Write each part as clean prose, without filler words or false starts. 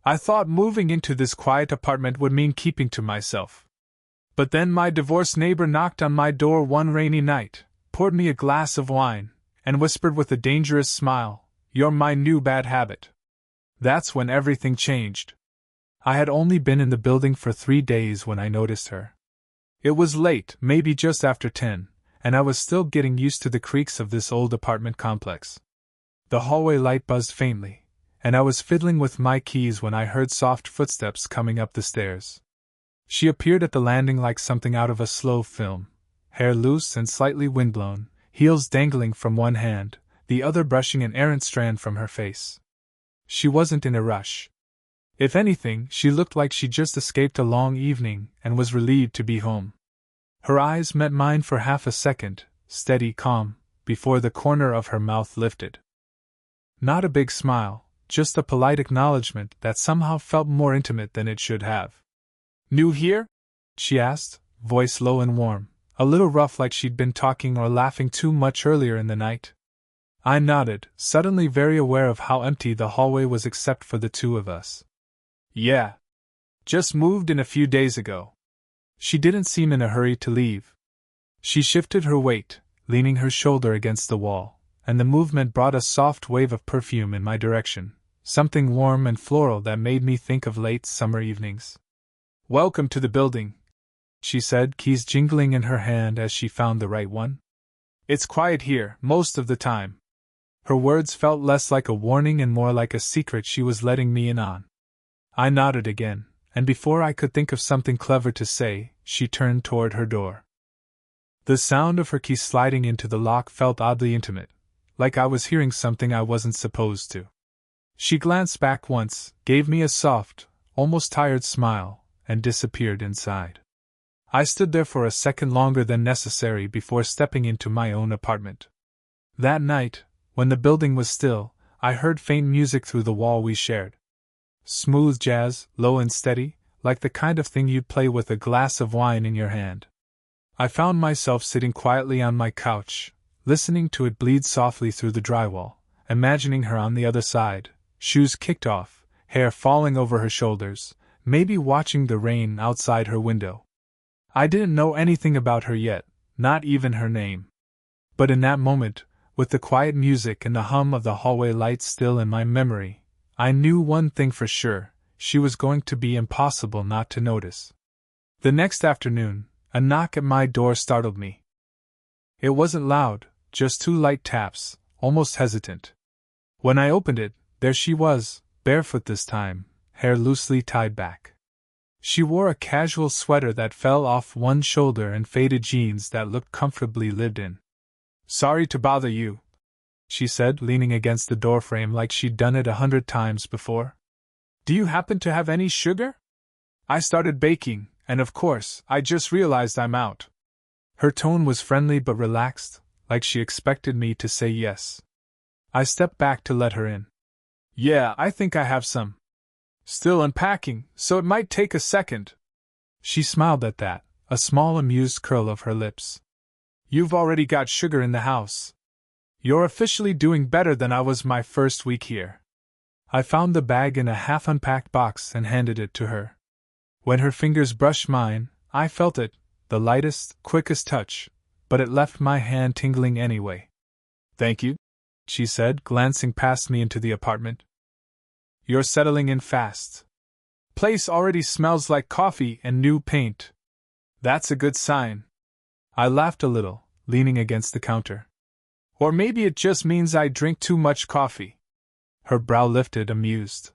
I thought moving into this quiet apartment would mean keeping to myself. But then my divorced neighbor knocked on my door one rainy night, poured me a glass of wine, and whispered with a dangerous smile, "You're my new bad habit." That's when everything changed. I had only been in the building for 3 days when I noticed her. It was late, maybe just after 10, and I was still getting used to the creaks of this old apartment complex. The hallway light buzzed faintly, and I was fiddling with my keys when I heard soft footsteps coming up the stairs. She appeared at the landing like something out of a slow film, hair loose and slightly windblown, heels dangling from one hand, the other brushing an errant strand from her face. She wasn't in a rush. If anything, she looked like she'd just escaped a long evening and was relieved to be home. Her eyes met mine for half a second, steady, calm, before the corner of her mouth lifted. Not a big smile, just a polite acknowledgement that somehow felt more intimate than it should have. "New here?" she asked, voice low and warm, a little rough like she'd been talking or laughing too much earlier in the night. I nodded, suddenly very aware of how empty the hallway was except for the two of us. "Yeah. Just moved in a few days ago." She didn't seem in a hurry to leave. She shifted her weight, leaning her shoulder against the wall, and the movement brought a soft wave of perfume in my direction, something warm and floral that made me think of late summer evenings. "Welcome to the building," she said, keys jingling in her hand as she found the right one. "It's quiet here, most of the time." Her words felt less like a warning and more like a secret she was letting me in on. I nodded again, and before I could think of something clever to say, she turned toward her door. The sound of her key sliding into the lock felt oddly intimate, like I was hearing something I wasn't supposed to. She glanced back once, gave me a soft, almost tired smile, and disappeared inside. I stood there for a second longer than necessary before stepping into my own apartment. That night, when the building was still, I heard faint music through the wall we shared. Smooth jazz, low and steady, like the kind of thing you'd play with a glass of wine in your hand. I found myself sitting quietly on my couch, listening to it bleed softly through the drywall, imagining her on the other side, shoes kicked off, hair falling over her shoulders, maybe watching the rain outside her window. I didn't know anything about her yet, not even her name. But in that moment, with the quiet music and the hum of the hallway lights still in my memory, I knew one thing for sure: she was going to be impossible not to notice. The next afternoon, a knock at my door startled me. It wasn't loud, just 2 light taps, almost hesitant. When I opened it, there she was, barefoot this time, hair loosely tied back. She wore a casual sweater that fell off one shoulder and faded jeans that looked comfortably lived in. "Sorry to bother you," she said, leaning against the doorframe like she'd done it 100 times before. "Do you happen to have any sugar? I started baking, and of course, I just realized I'm out." Her tone was friendly but relaxed, like she expected me to say yes. I stepped back to let her in. "Yeah, I think I have some. Still unpacking, so it might take a second." She smiled at that, a small amused curl of her lips. "You've already got sugar in the house. You're officially doing better than I was my first week here." I found the bag in a half-unpacked box and handed it to her. When her fingers brushed mine, I felt it, the lightest, quickest touch, but it left my hand tingling anyway. "Thank you," she said, glancing past me into the apartment. "You're settling in fast. Place already smells like coffee and new paint. That's a good sign." I laughed a little, leaning against the counter. "Or maybe it just means I drink too much coffee." Her brow lifted, amused.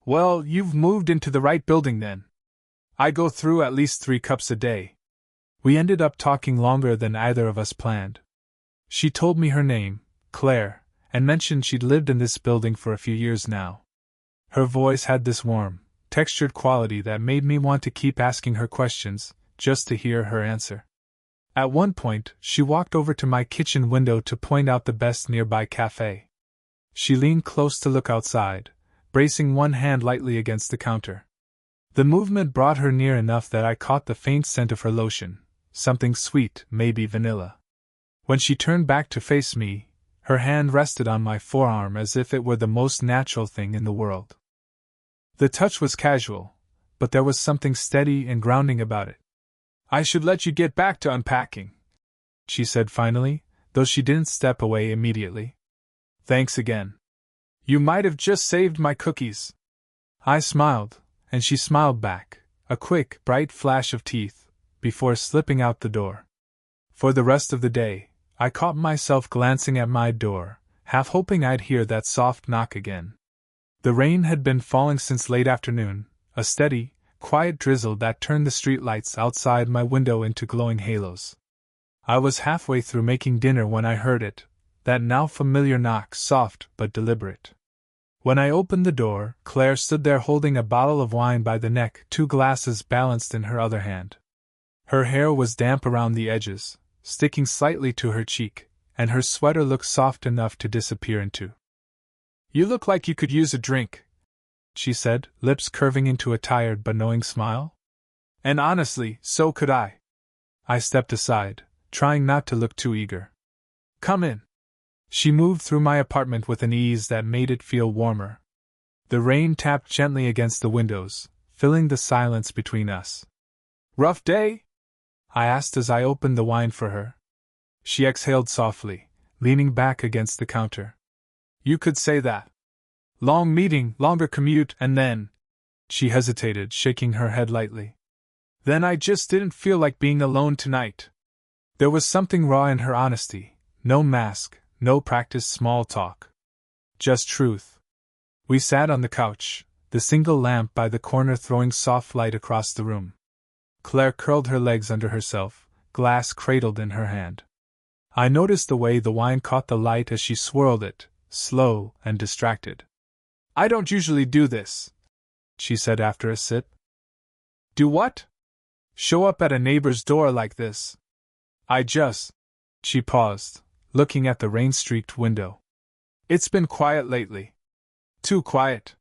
"Well, you've moved into the right building then. I go through at least 3 cups a day." We ended up talking longer than either of us planned. She told me her name, Claire, and mentioned she'd lived in this building for a few years now. Her voice had this warm, textured quality that made me want to keep asking her questions, just to hear her answer. At one point, she walked over to my kitchen window to point out the best nearby cafe. She leaned close to look outside, bracing one hand lightly against the counter. The movement brought her near enough that I caught the faint scent of her lotion, something sweet, maybe vanilla. When she turned back to face me, her hand rested on my forearm as if it were the most natural thing in the world. The touch was casual, but there was something steady and grounding about it. I should let you get back to unpacking, she said finally, though she didn't step away immediately. Thanks again. You might have just saved my cookies. I smiled, and she smiled back, a quick, bright flash of teeth, before slipping out the door. For the rest of the day, I caught myself glancing at my door, half hoping I'd hear that soft knock again. The rain had been falling since late afternoon, a steady, quiet drizzle that turned the streetlights outside my window into glowing halos. I was halfway through making dinner when I heard it, that now familiar knock, soft but deliberate. When I opened the door, Claire stood there holding a bottle of wine by the neck, 2 glasses balanced in her other hand. Her hair was damp around the edges, sticking slightly to her cheek, and her sweater looked soft enough to disappear into. You look like you could use a drink, she said, lips curving into a tired but knowing smile. And honestly, so could I. I stepped aside, trying not to look too eager. Come in. She moved through my apartment with an ease that made it feel warmer. The rain tapped gently against the windows, filling the silence between us. Rough day? I asked as I opened the wine for her. She exhaled softly, leaning back against the counter. You could say that. Long meeting, longer commute, and then… She hesitated, shaking her head lightly. Then I just didn't feel like being alone tonight. There was something raw in her honesty, no mask, no practiced small talk. Just truth. We sat on the couch, the single lamp by the corner throwing soft light across the room. Claire curled her legs under herself, glass cradled in her hand. I noticed the way the wine caught the light as she swirled it, slow and distracted. I don't usually do this, she said after a sip. Do what? Show up at a neighbor's door like this. I just… She paused, looking at the rain-streaked window. It's been quiet lately. Too quiet.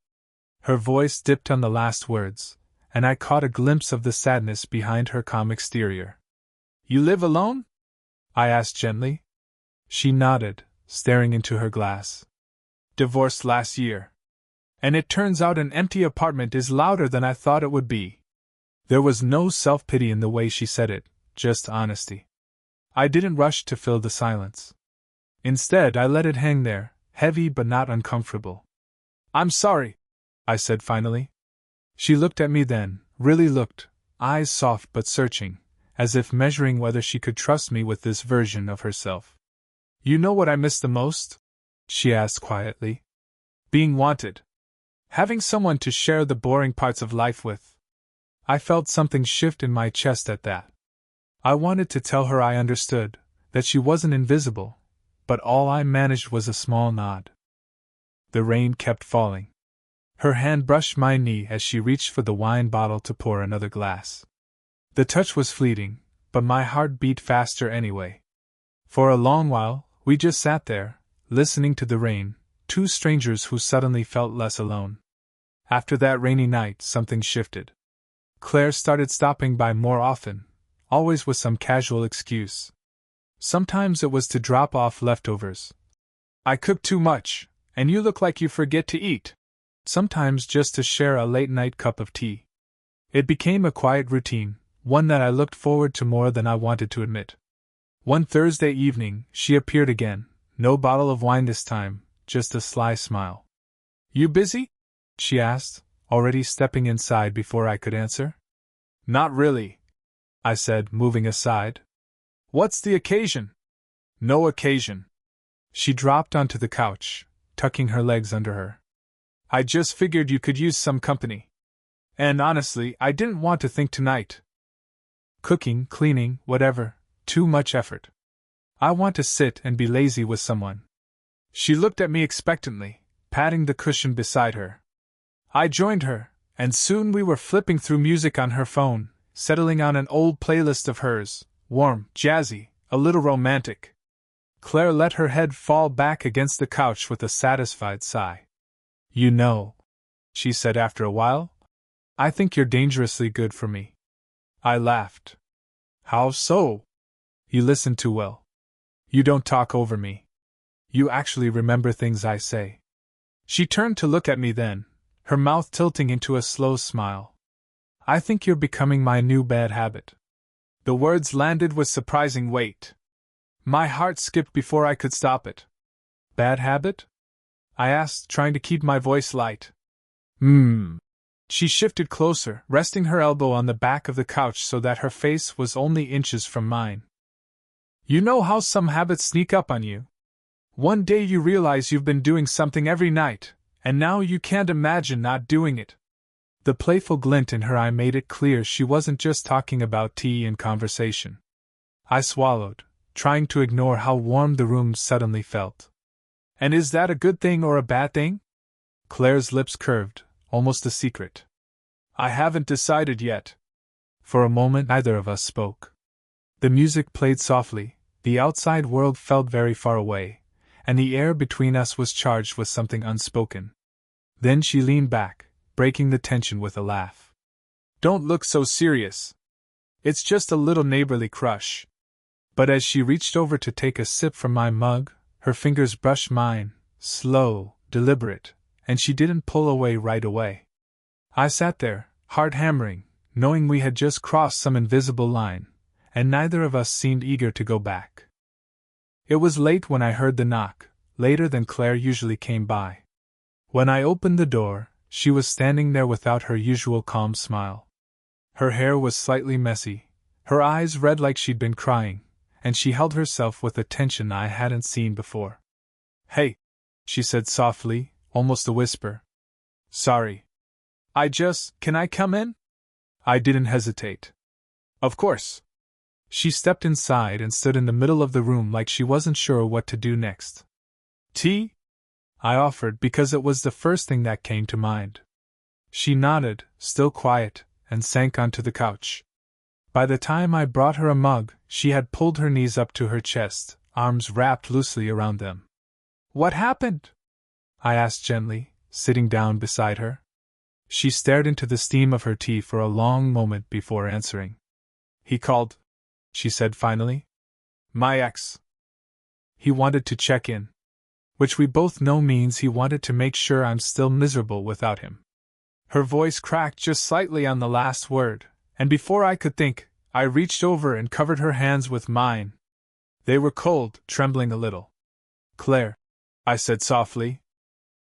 Her voice dipped on the last words, and I caught a glimpse of the sadness behind her calm exterior. You live alone? I asked gently. She nodded, staring into her glass. Divorced last year. And it turns out an empty apartment is louder than I thought it would be. There was no self-pity in the way she said it, just honesty. I didn't rush to fill the silence. Instead, I let it hang there, heavy but not uncomfortable. I'm sorry, I said finally. She looked at me then, really looked, eyes soft but searching, as if measuring whether she could trust me with this version of herself. You know what I miss the most? She asked quietly. Being wanted. Having someone to share the boring parts of life with. I felt something shift in my chest at that. I wanted to tell her I understood, that she wasn't invisible, but all I managed was a small nod. The rain kept falling. Her hand brushed my knee as she reached for the wine bottle to pour another glass. The touch was fleeting, but my heart beat faster anyway. For a long while, we just sat there, listening to the rain, 2 strangers who suddenly felt less alone. After that rainy night, something shifted. Claire started stopping by more often, always with some casual excuse. Sometimes it was to drop off leftovers. I cook too much, and you look like you forget to eat. Sometimes just to share a late-night cup of tea. It became a quiet routine, one that I looked forward to more than I wanted to admit. One Thursday evening, she appeared again, no bottle of wine this time, just a sly smile. You busy? She asked, already stepping inside before I could answer. Not really, I said, moving aside. What's the occasion? No occasion. She dropped onto the couch, tucking her legs under her. I just figured you could use some company. And honestly, I didn't want to think tonight. Cooking, cleaning, whatever, too much effort. I want to sit and be lazy with someone. She looked at me expectantly, patting the cushion beside her. I joined her, and soon we were flipping through music on her phone, settling on an old playlist of hers, warm, jazzy, a little romantic. Claire let her head fall back against the couch with a satisfied sigh. You know, she said after a while, I think you're dangerously good for me. I laughed. How so? You listen too well. You don't talk over me. You actually remember things I say. She turned to look at me then, her mouth tilting into a slow smile. I think you're becoming my new bad habit. The words landed with surprising weight. My heart skipped before I could stop it. Bad habit? I asked, trying to keep my voice light. She shifted closer, resting her elbow on the back of the couch so that her face was only inches from mine. You know how some habits sneak up on you? One day you realize you've been doing something every night, and now you can't imagine not doing it. The playful glint in her eye made it clear she wasn't just talking about tea and conversation. I swallowed, trying to ignore how warm the room suddenly felt. And is that a good thing or a bad thing? Claire's lips curved, almost a secret. I haven't decided yet. For a moment neither of us spoke. The music played softly, the outside world felt very far away, and the air between us was charged with something unspoken. Then she leaned back, breaking the tension with a laugh. Don't look so serious. It's just a little neighborly crush. But as she reached over to take a sip from my mug, her fingers brushed mine, slow, deliberate, and she didn't pull away right away. I sat there, heart hammering, knowing we had just crossed some invisible line, and neither of us seemed eager to go back. It was late when I heard the knock, later than Claire usually came by. When I opened the door, she was standing there without her usual calm smile. Her hair was slightly messy, her eyes red like she'd been crying, and she held herself with a tension I hadn't seen before. Hey, she said softly, almost a whisper. Sorry. Can I come in? I didn't hesitate. Of course. She stepped inside and stood in the middle of the room like she wasn't sure what to do next. Tea? I offered because it was the first thing that came to mind. She nodded, still quiet, and sank onto the couch. By the time I brought her a mug, she had pulled her knees up to her chest, arms wrapped loosely around them. What happened? I asked gently, sitting down beside her. She stared into the steam of her tea for a long moment before answering. He called, she said finally. My ex. He wanted to check in. Which we both know means he wanted to make sure I'm still miserable without him. Her voice cracked just slightly on the last word, and before I could think, I reached over and covered her hands with mine. They were cold, trembling a little. Claire, I said softly.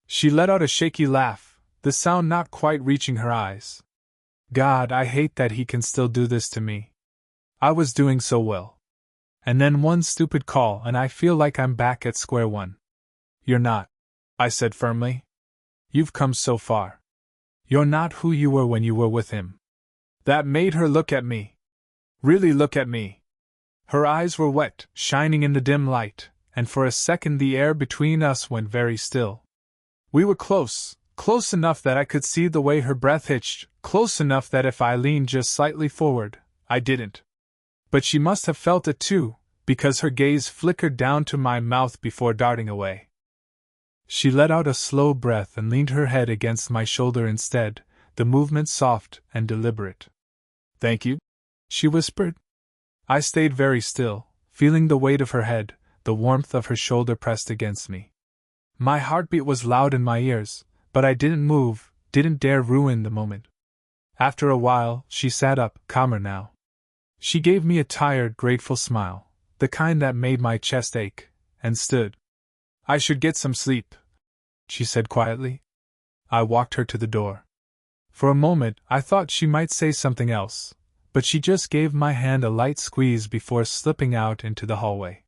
She let out a shaky laugh, the sound not quite reaching her eyes. God, I hate that he can still do this to me. I was doing so well. And then one stupid call and I feel like I'm back at square one. You're not, I said firmly. You've come so far. You're not who you were when you were with him. That made her look at me. Really look at me. Her eyes were wet, shining in the dim light, and for a second the air between us went very still. We were close, close enough that I could see the way her breath hitched, close enough that if I leaned just slightly forward, I didn't. But she must have felt it too, because her gaze flickered down to my mouth before darting away. She let out a slow breath and leaned her head against my shoulder instead, the movement soft and deliberate. Thank you, she whispered. I stayed very still, feeling the weight of her head, the warmth of her shoulder pressed against me. My heartbeat was loud in my ears, but I didn't move, didn't dare ruin the moment. After a while, she sat up, calmer now. She gave me a tired, grateful smile, the kind that made my chest ache, and stood. I should get some sleep, she said quietly. I walked her to the door. For a moment, I thought she might say something else, but she just gave my hand a light squeeze before slipping out into the hallway.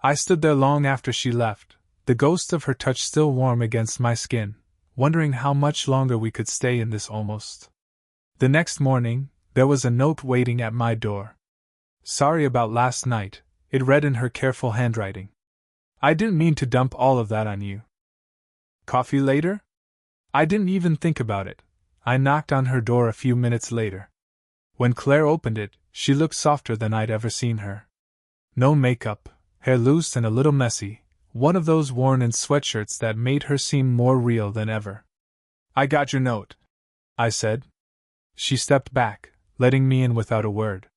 I stood there long after she left, the ghost of her touch still warm against my skin, wondering how much longer we could stay in this almost. The next morning, there was a note waiting at my door. Sorry about last night, it read in her careful handwriting. I didn't mean to dump all of that on you. Coffee later? I didn't even think about it. I knocked on her door a few minutes later. When Claire opened it, she looked softer than I'd ever seen her. No makeup, hair loose and a little messy, one of those worn-in sweatshirts that made her seem more real than ever. I got your note, I said. She stepped back, letting me in without a word.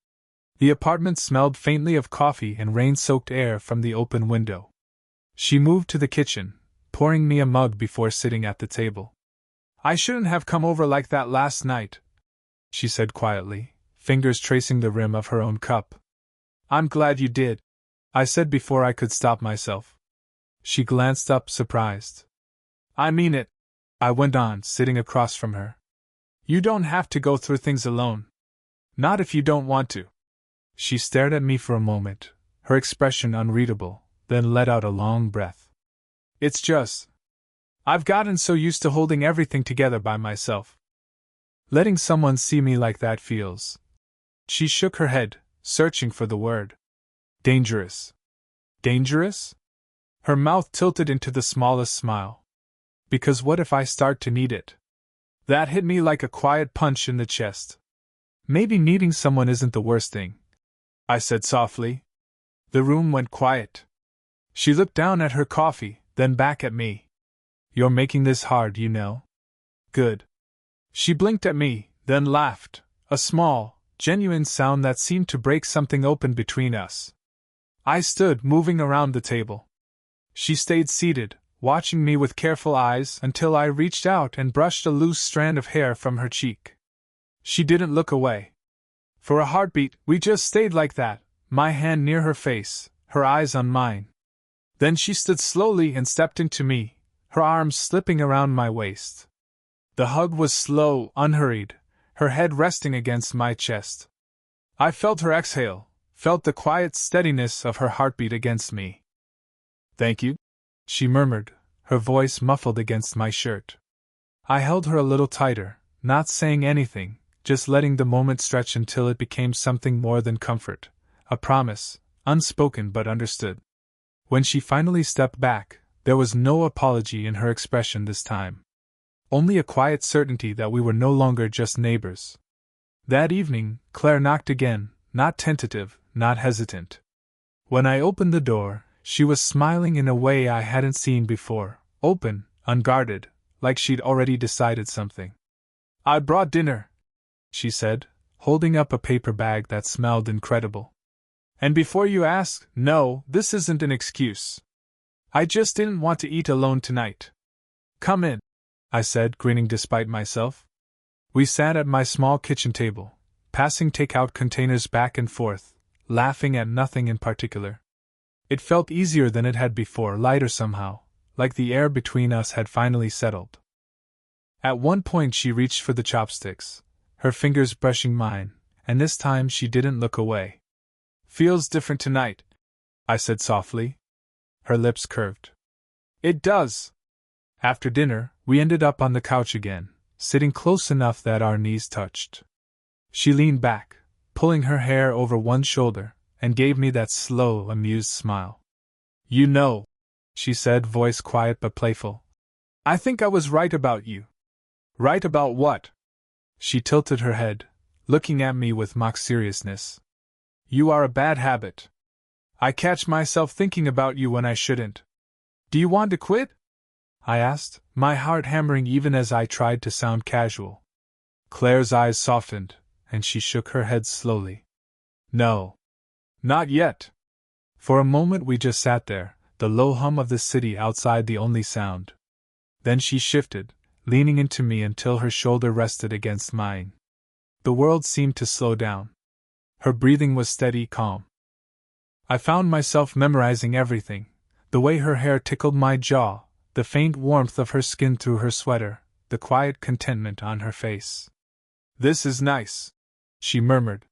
The apartment smelled faintly of coffee and rain-soaked air from the open window. She moved to the kitchen, pouring me a mug before sitting at the table. I shouldn't have come over like that last night, she said quietly, fingers tracing the rim of her own cup. I'm glad you did, I said before I could stop myself. She glanced up, surprised. I mean it, I went on, sitting across from her. You don't have to go through things alone. Not if you don't want to. She stared at me for a moment, her expression unreadable, then let out a long breath. It's just, I've gotten so used to holding everything together by myself. Letting someone see me like that feels. She shook her head, searching for the word. Dangerous. Dangerous? Her mouth tilted into the smallest smile. Because what if I start to need it? That hit me like a quiet punch in the chest. Maybe needing someone isn't the worst thing, I said softly. The room went quiet. She looked down at her coffee, then back at me. You're making this hard, you know. Good. She blinked at me, then laughed, a small, genuine sound that seemed to break something open between us. I stood, moving around the table. She stayed seated, watching me with careful eyes until I reached out and brushed a loose strand of hair from her cheek. She didn't look away. For a heartbeat, we just stayed like that, my hand near her face, her eyes on mine. Then she stood slowly and stepped into me, her arms slipping around my waist. The hug was slow, unhurried, her head resting against my chest. I felt her exhale, felt the quiet steadiness of her heartbeat against me. Thank you, she murmured, her voice muffled against my shirt. I held her a little tighter, not saying anything, just letting the moment stretch until it became something more than comfort, a promise, unspoken but understood. When she finally stepped back, there was no apology in her expression this time. Only a quiet certainty that we were no longer just neighbors. That evening, Claire knocked again, not tentative, not hesitant. When I opened the door, she was smiling in a way I hadn't seen before, open, unguarded, like she'd already decided something. I brought dinner, she said, holding up a paper bag that smelled incredible. And before you ask, no, this isn't an excuse. I just didn't want to eat alone tonight. Come in, I said, grinning despite myself. We sat at my small kitchen table, passing takeout containers back and forth, laughing at nothing in particular. It felt easier than it had before, lighter somehow, like the air between us had finally settled. At one point she reached for the chopsticks, her fingers brushing mine, and this time she didn't look away. Feels different tonight, I said softly. Her lips curved. It does. After dinner, we ended up on the couch again, sitting close enough that our knees touched. She leaned back, pulling her hair over one shoulder, and gave me that slow, amused smile. You know, she said, voice quiet but playful. I think I was right about you. Right about what? She tilted her head, looking at me with mock seriousness. You are a bad habit. I catch myself thinking about you when I shouldn't. Do you want to quit? I asked, my heart hammering even as I tried to sound casual. Claire's eyes softened, and she shook her head slowly. No. Not yet. For a moment we just sat there, the low hum of the city outside the only sound. Then she shifted, leaning into me until her shoulder rested against mine. The world seemed to slow down. Her breathing was steady, calm. I found myself memorizing everything, the way her hair tickled my jaw, the faint warmth of her skin through her sweater, the quiet contentment on her face. This is nice, she murmured.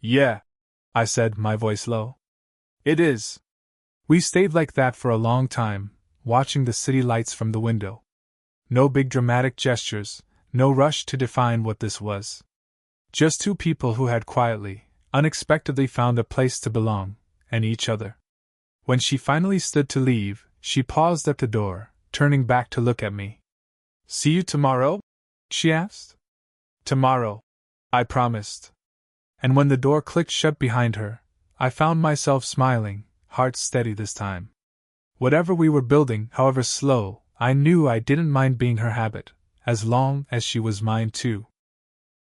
Yeah, I said, my voice low. It is. We stayed like that for a long time, watching the city lights from the window. No big dramatic gestures, no rush to define what this was. Just two people who had quietly, unexpectedly found a place to belong, and each other. When she finally stood to leave, she paused at the door, turning back to look at me. See you tomorrow? She asked. Tomorrow, I promised. And when the door clicked shut behind her, I found myself smiling, heart steady this time. Whatever we were building, however slow, I knew I didn't mind being her habit, as long as she was mine too.